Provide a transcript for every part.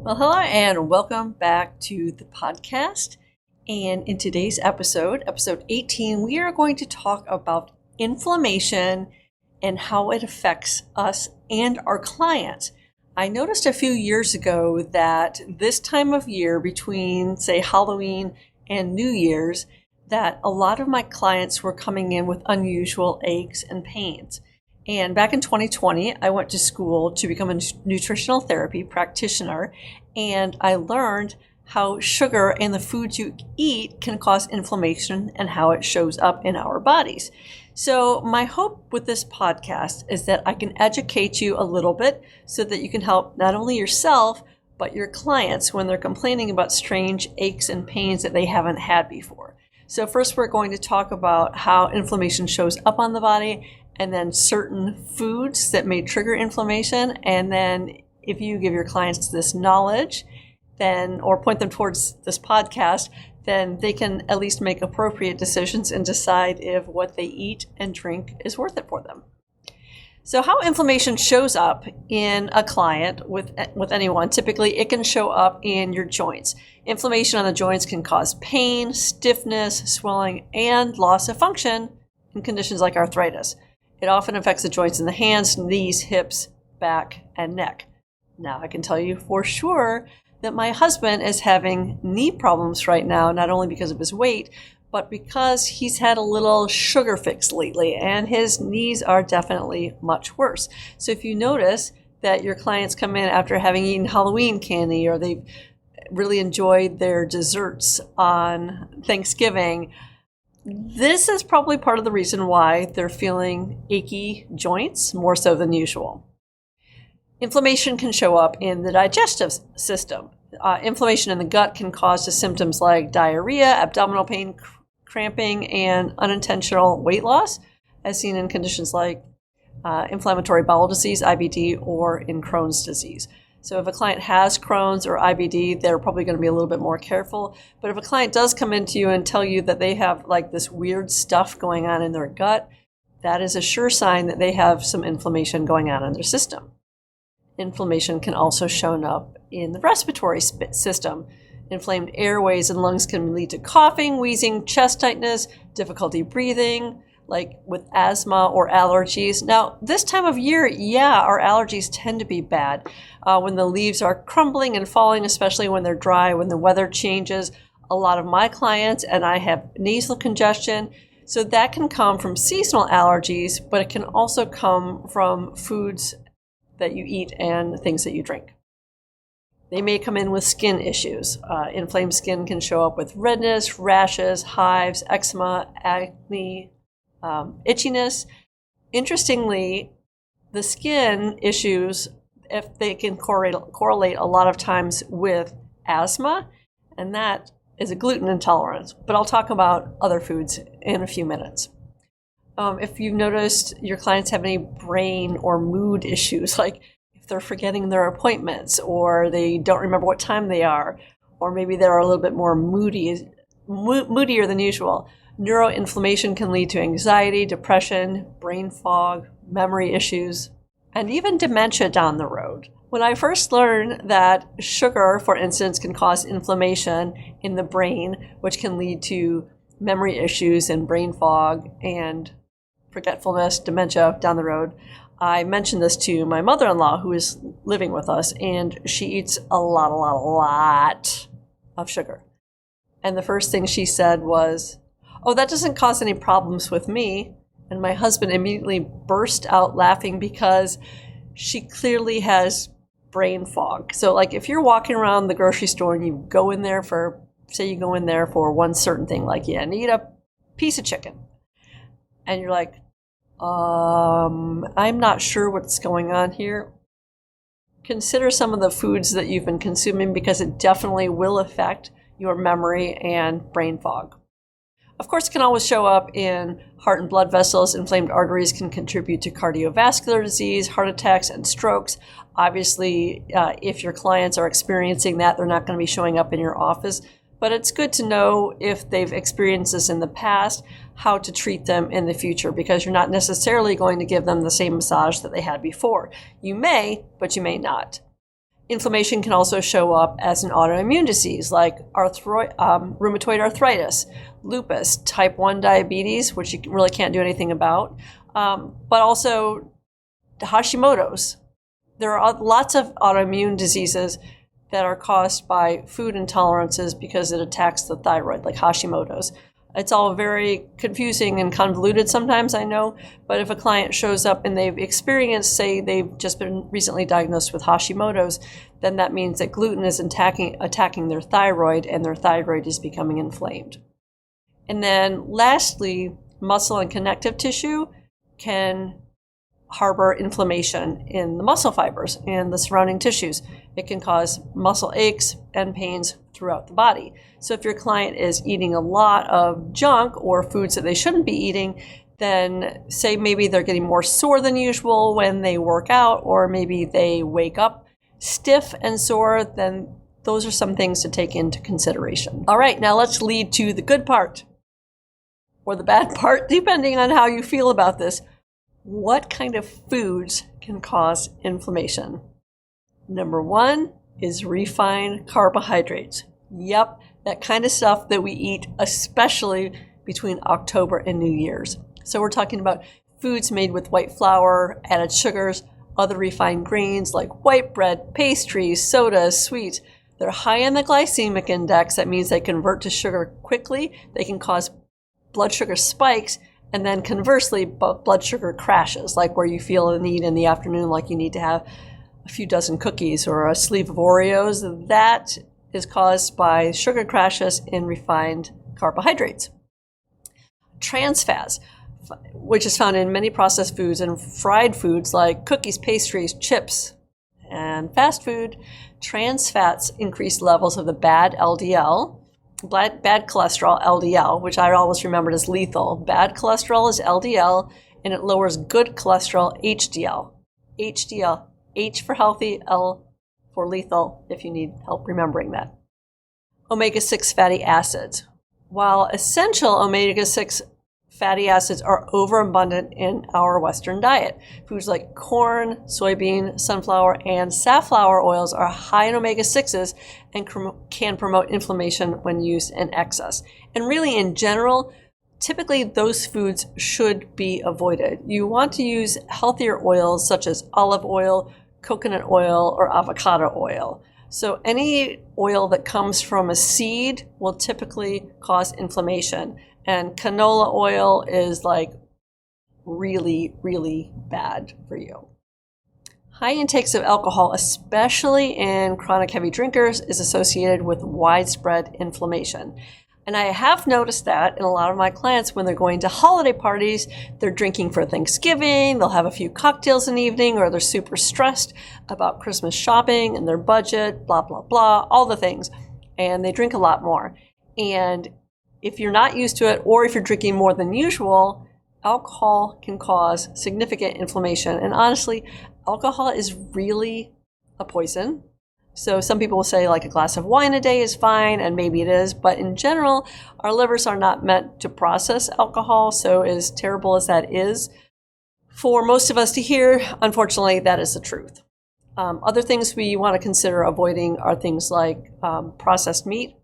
Well, hello and welcome back to the podcast. And in today's episode 18, we are going to talk about inflammation and how it affects us and our clients. I noticed a few years ago that this time of year between, say, Halloween and New Year's, that a lot of my clients were coming in with unusual aches and pains. And back in 2020, I went to school to become a nutritional therapy practitioner, and I learned how sugar and the foods you eat can cause inflammation and how it shows up in our bodies. So my hope with this podcast is that I can educate you a little bit so that you can help not only yourself, but your clients when they're complaining about strange aches and pains that they haven't had before. So first, we're going to talk about how inflammation shows up on the body, and then certain foods that may trigger inflammation. And then if you give your clients this knowledge, then, or point them towards this podcast, then they can at least make appropriate decisions and decide if what they eat and drink is worth it for them. So how inflammation shows up in a client with anyone, typically it can show up in your joints. Inflammation on the joints can cause pain, stiffness, swelling, and loss of function in conditions like arthritis. It often affects the joints in the hands, knees, hips, back, and neck. Now, I can tell you for sure that my husband is having knee problems right now, not only because of his weight, but because he's had a little sugar fix lately, and his knees are definitely much worse. So if you notice that your clients come in after having eaten Halloween candy, or they've really enjoyed their desserts on Thanksgiving, this is probably part of the reason why they're feeling achy joints more so than usual. Inflammation can show up in the digestive system. Inflammation in the gut can cause the symptoms like diarrhea, abdominal pain, cramping, and unintentional weight loss, as seen in conditions like inflammatory bowel disease, IBD, or in Crohn's disease. So if a client has Crohn's or IBD, they're probably going to be a little bit more careful. But if a client does come into you and tell you that they have like this weird stuff going on in their gut, that is a sure sign that they have some inflammation going on in their system. Inflammation can also show up in the respiratory system. Inflamed airways and lungs can lead to coughing, wheezing, chest tightness, difficulty breathing, like with asthma or allergies. Now, this time of year, our allergies tend to be bad. When the leaves are crumbling and falling, especially when they're dry, when the weather changes. A lot of my clients and I have nasal congestion. So that can come from seasonal allergies, but it can also come from foods that you eat and things that you drink. They may come in with skin issues. Inflamed skin can show up with redness, rashes, hives, eczema, acne, itchiness. Interestingly, the skin issues, if they can correlate a lot of times with asthma, and that is a gluten intolerance. But I'll talk about other foods in a few minutes. If you've noticed your clients have any brain or mood issues, like if they're forgetting their appointments, or they don't remember what time they are, or maybe they're a little bit more moodier than usual, neuroinflammation can lead to anxiety, depression, brain fog, memory issues, and even dementia down the road. When I first learned that sugar, for instance, can cause inflammation in the brain, which can lead to memory issues and brain fog and forgetfulness, dementia down the road, I mentioned this to my mother-in-law who is living with us, and she eats a lot of sugar. And the first thing she said was, "Oh, that doesn't cause any problems with me." And my husband immediately burst out laughing because she clearly has brain fog. So like if you're walking around the grocery store and you go in there for, say you go in there for one certain thing, like you need a piece of chicken. And you're like, I'm not sure what's going on here. Consider some of the foods that you've been consuming, because it definitely will affect your memory and brain fog. Of course, it can always show up in heart and blood vessels. Inflamed arteries can contribute to cardiovascular disease, heart attacks, and strokes. Obviously, if your clients are experiencing that, they're not going to be showing up in your office. But it's good to know if they've experienced this in the past, how to treat them in the future, because you're not necessarily going to give them the same massage that they had before. You may, but you may not. Inflammation can also show up as an autoimmune disease like rheumatoid arthritis, lupus, type 1 diabetes, which you really can't do anything about, but also Hashimoto's. There are lots of autoimmune diseases that are caused by food intolerances because it attacks the thyroid, like Hashimoto's. It's all very confusing and convoluted sometimes, I know, but if a client shows up and they've experienced, say they've just been recently diagnosed with Hashimoto's, then that means that gluten is attacking their thyroid and their thyroid is becoming inflamed. And then lastly, muscle and connective tissue can harbor inflammation in the muscle fibers and the surrounding tissues. It can cause muscle aches and pains throughout the body. So if your client is eating a lot of junk or foods that they shouldn't be eating, then say maybe they're getting more sore than usual when they work out, or maybe they wake up stiff and sore, then those are some things to take into consideration. All right, now let's lead to the good part, or the bad part, depending on how you feel about this. What kind of foods can cause inflammation? Number one is refined carbohydrates. Yep, that kind of stuff that we eat, especially between October and New Year's. So we're talking about foods made with white flour, added sugars, other refined grains like white bread, pastries, sodas, sweets. They're high in the glycemic index. That means they convert to sugar quickly. They can cause blood sugar spikes, and then conversely, blood sugar crashes, like where you feel a need in the afternoon, like you need to have a few dozen cookies or a sleeve of Oreos. That is caused by sugar crashes in refined carbohydrates. Trans fats, which is found in many processed foods and fried foods like cookies, pastries, chips, and fast food. Trans fats increase levels of the bad LDL, bad cholesterol, LDL, which I always remembered as lethal. Bad cholesterol is LDL, and it lowers good cholesterol, HDL. HDL, H for healthy, L for lethal, if you need help remembering that. Omega-6 fatty acids. While essential omega-6 fatty acids are overabundant in our Western diet, foods like corn, soybean, sunflower, and safflower oils are high in omega-6s and can promote inflammation when used in excess. And really, in general, typically those foods should be avoided. You want to use healthier oils such as olive oil, coconut oil, or avocado oil. So any oil that comes from a seed will typically cause inflammation. And canola oil is like really, really bad for you. High intakes of alcohol, especially in chronic heavy drinkers, is associated with widespread inflammation. And I have noticed that in a lot of my clients when they're going to holiday parties, they're drinking for Thanksgiving, they'll have a few cocktails in the evening, or they're super stressed about Christmas shopping and their budget, blah, blah, blah, all the things. And they drink a lot more. And if you're not used to it, or if you're drinking more than usual, alcohol can cause significant inflammation. And honestly, alcohol is really a poison. So some people will say like a glass of wine a day is fine, and maybe it is, but in general, our livers are not meant to process alcohol. So as terrible as that is for most of us to hear, unfortunately, that is the truth. Other things we want to consider avoiding are things like processed meat.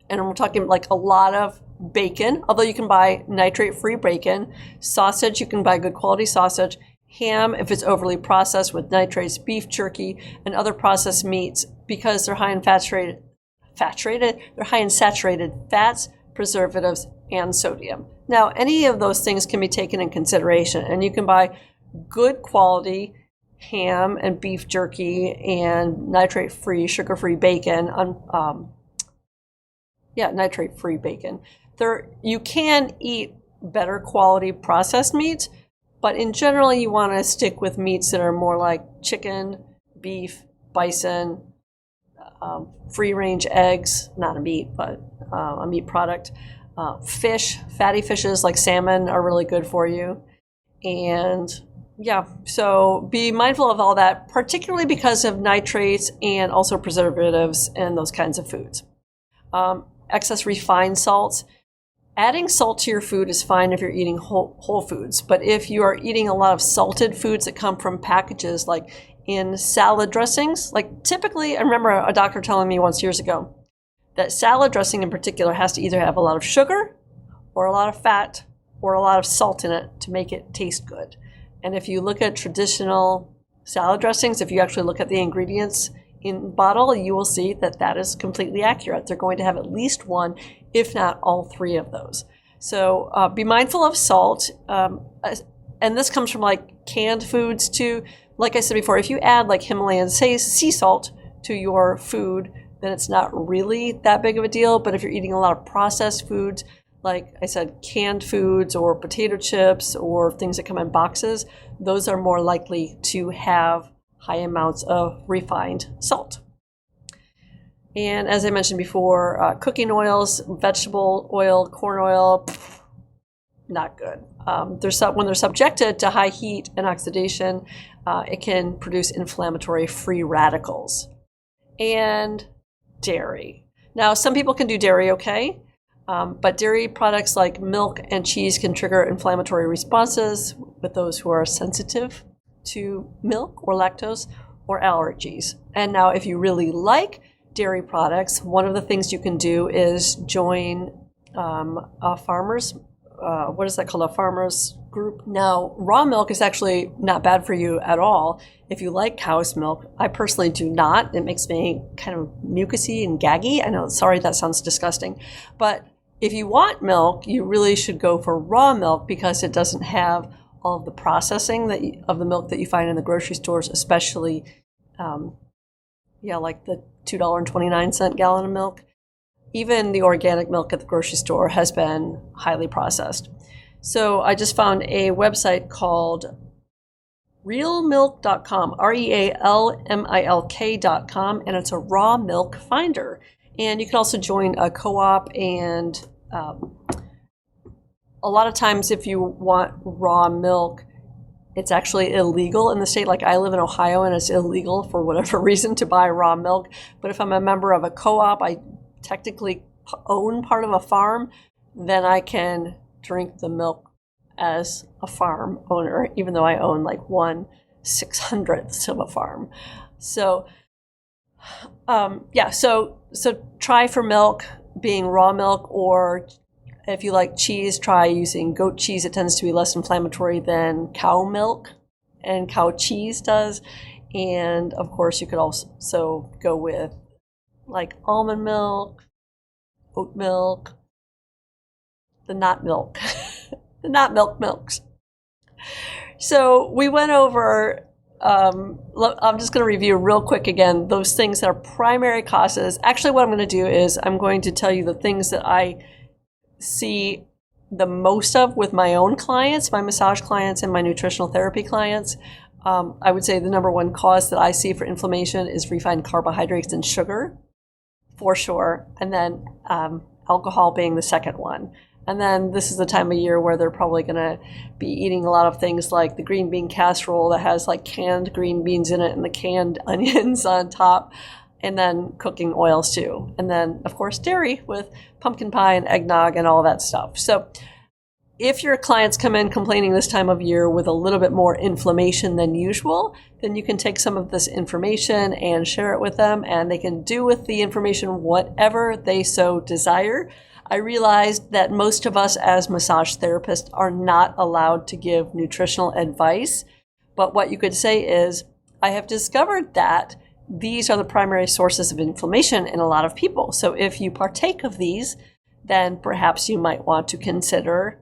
And we're talking like a lot of bacon, although you can buy nitrate-free bacon. Sausage, you can buy good quality sausage. Ham, if it's overly processed with nitrates, beef jerky, and other processed meats, because they're high in they're high in saturated fats, preservatives, and sodium. Now, any of those things can be taken in consideration, and you can buy good quality ham and beef jerky and nitrate-free, sugar-free bacon on nitrate-free bacon. You can eat better quality processed meats, but in general, you want to stick with meats that are more like chicken, beef, bison, free-range eggs, not a meat, but a meat product. Fish, fatty fishes like salmon are really good for you. And so be mindful of all that, particularly because of nitrates and also preservatives and those kinds of foods. Excess refined salts. Adding salt to your food is fine if you're eating whole foods, but if you are eating a lot of salted foods that come from packages like in salad dressings. Like typically, I remember a doctor telling me once years ago that salad dressing in particular has to either have a lot of sugar or a lot of fat or a lot of salt in it to make it taste good. And if you look at traditional salad dressings, if you actually look at the ingredients in the bottle, you will see that that is completely accurate. They're going to have at least one, if not all three of those. So be mindful of salt. And this comes from like canned foods too. Like I said before, if you add like Himalayan sea salt to your food, then it's not really that big of a deal. But if you're eating a lot of processed foods, like I said, canned foods or potato chips or things that come in boxes, those are more likely to have high amounts of refined salt. And as I mentioned before, cooking oils, vegetable oil, corn oil, not good. When they're subjected to high heat and oxidation, it can produce inflammatory free radicals. And dairy. Now, some people can do dairy okay, but dairy products like milk and cheese can trigger inflammatory responses with those who are sensitive to milk or lactose or allergies. And now, if you really like dairy products, one of the things you can do is join a farmer's a farmer's group. Now, raw milk is actually not bad for you at all if you like cow's milk. I personally do not. It makes me kind of mucousy and gaggy. I know, sorry, that sounds disgusting. But if you want milk, you really should go for raw milk because it doesn't have all of the processing of the milk that you find in the grocery stores, especially, like the $2.29 gallon of milk. Even the organic milk at the grocery store has been highly processed. So I just found a website called realmilk.com, REALMILK.com, and it's a raw milk finder. And you can also join a co-op, and a lot of times if you want raw milk, it's actually illegal in the state. Like I live in Ohio and it's illegal for whatever reason to buy raw milk. But if I'm a member of a co-op, I technically own part of a farm, then I can drink the milk as a farm owner, even though I own like 1/600th of a farm. So so try for milk being raw milk, or if you like cheese, try using goat cheese. It tends to be less inflammatory than cow milk and cow cheese does. And of course you could also go with like almond milk, oat milk, the not milk, the not milks. So we went over, I'm just going to review real quick again, those things that are primary causes. Actually, what I'm going to do is I'm going to tell you the things that I see the most of with my own clients, my massage clients and my nutritional therapy clients. I would say the number one cause that I see for inflammation is refined carbohydrates and sugar, for sure. And then alcohol being the second one. And then this is the time of year where they're probably going to be eating a lot of things like the green bean casserole that has like canned green beans in it and the canned onions on top, and then cooking oils too. And then, of course, dairy with pumpkin pie and eggnog and all that stuff. So if your clients come in complaining this time of year with a little bit more inflammation than usual, then you can take some of this information and share it with them, and they can do with the information whatever they so desire. I realized that most of us as massage therapists are not allowed to give nutritional advice, but what you could say is, I have discovered that these are the primary sources of inflammation in a lot of people. So if you partake of these, then perhaps you might want to consider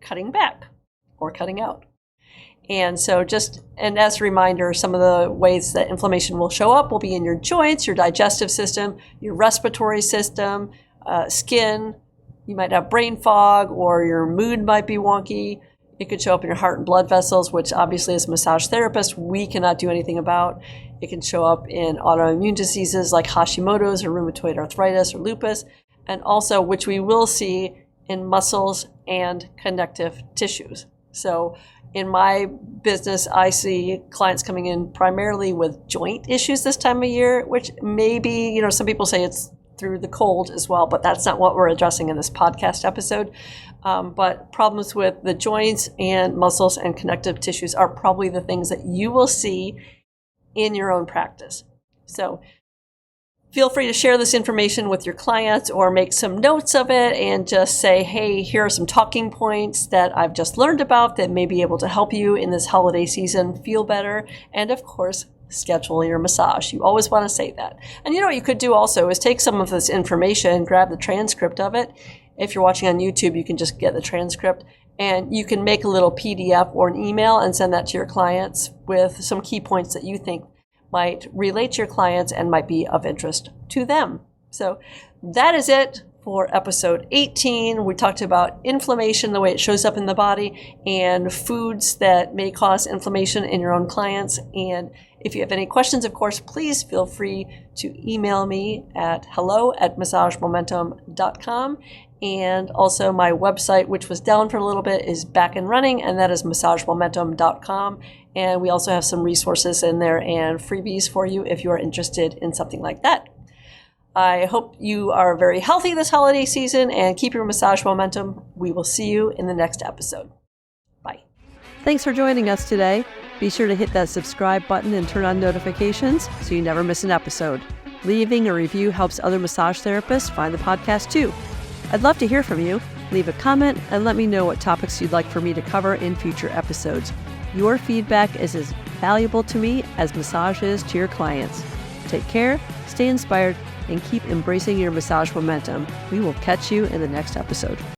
cutting back or cutting out. And so and as a reminder, some of the ways that inflammation will show up will be in your joints, your digestive system, your respiratory system, skin. You might have brain fog, or your mood might be wonky. It could show up in your heart and blood vessels, which obviously as a massage therapist, we cannot do anything about. It can show up in autoimmune diseases like Hashimoto's or rheumatoid arthritis or lupus, and also, which we will see, in muscles and connective tissues. So in my business, I see clients coming in primarily with joint issues this time of year, which maybe, some people say it's through the cold as well, but that's not what we're addressing in this podcast episode. But problems with the joints and muscles and connective tissues are probably the things that you will see in your own practice. So feel free to share this information with your clients or make some notes of it and just say, hey, here are some talking points that I've just learned about that may be able to help you in this holiday season feel better. And of course, schedule your massage. You always want to say that. And you know what you could do also is take some of this information, grab the transcript of it. If you're watching on YouTube, you can just get the transcript and you can make a little PDF or an email and send that to your clients with some key points that you think might relate to your clients and might be of interest to them. So that is it for episode 18. We talked about inflammation, the way it shows up in the body, and foods that may cause inflammation in your own clients. And if you have any questions, of course, please feel free to email me at hello@massagemomentum.com. And also my website, which was down for a little bit, is back and running, and that is massagemomentum.com. And we also have some resources in there and freebies for you if you are interested in something like that. I hope you are very healthy this holiday season and keep your massage momentum. We will see you in the next episode. Bye. Thanks for joining us today. Be sure to hit that subscribe button and turn on notifications so you never miss an episode. Leaving a review helps other massage therapists find the podcast too. I'd love to hear from you. Leave a comment and let me know what topics you'd like for me to cover in future episodes. Your feedback is as valuable to me as massage is to your clients. Take care, stay inspired, and keep embracing your massage momentum. We will catch you in the next episode.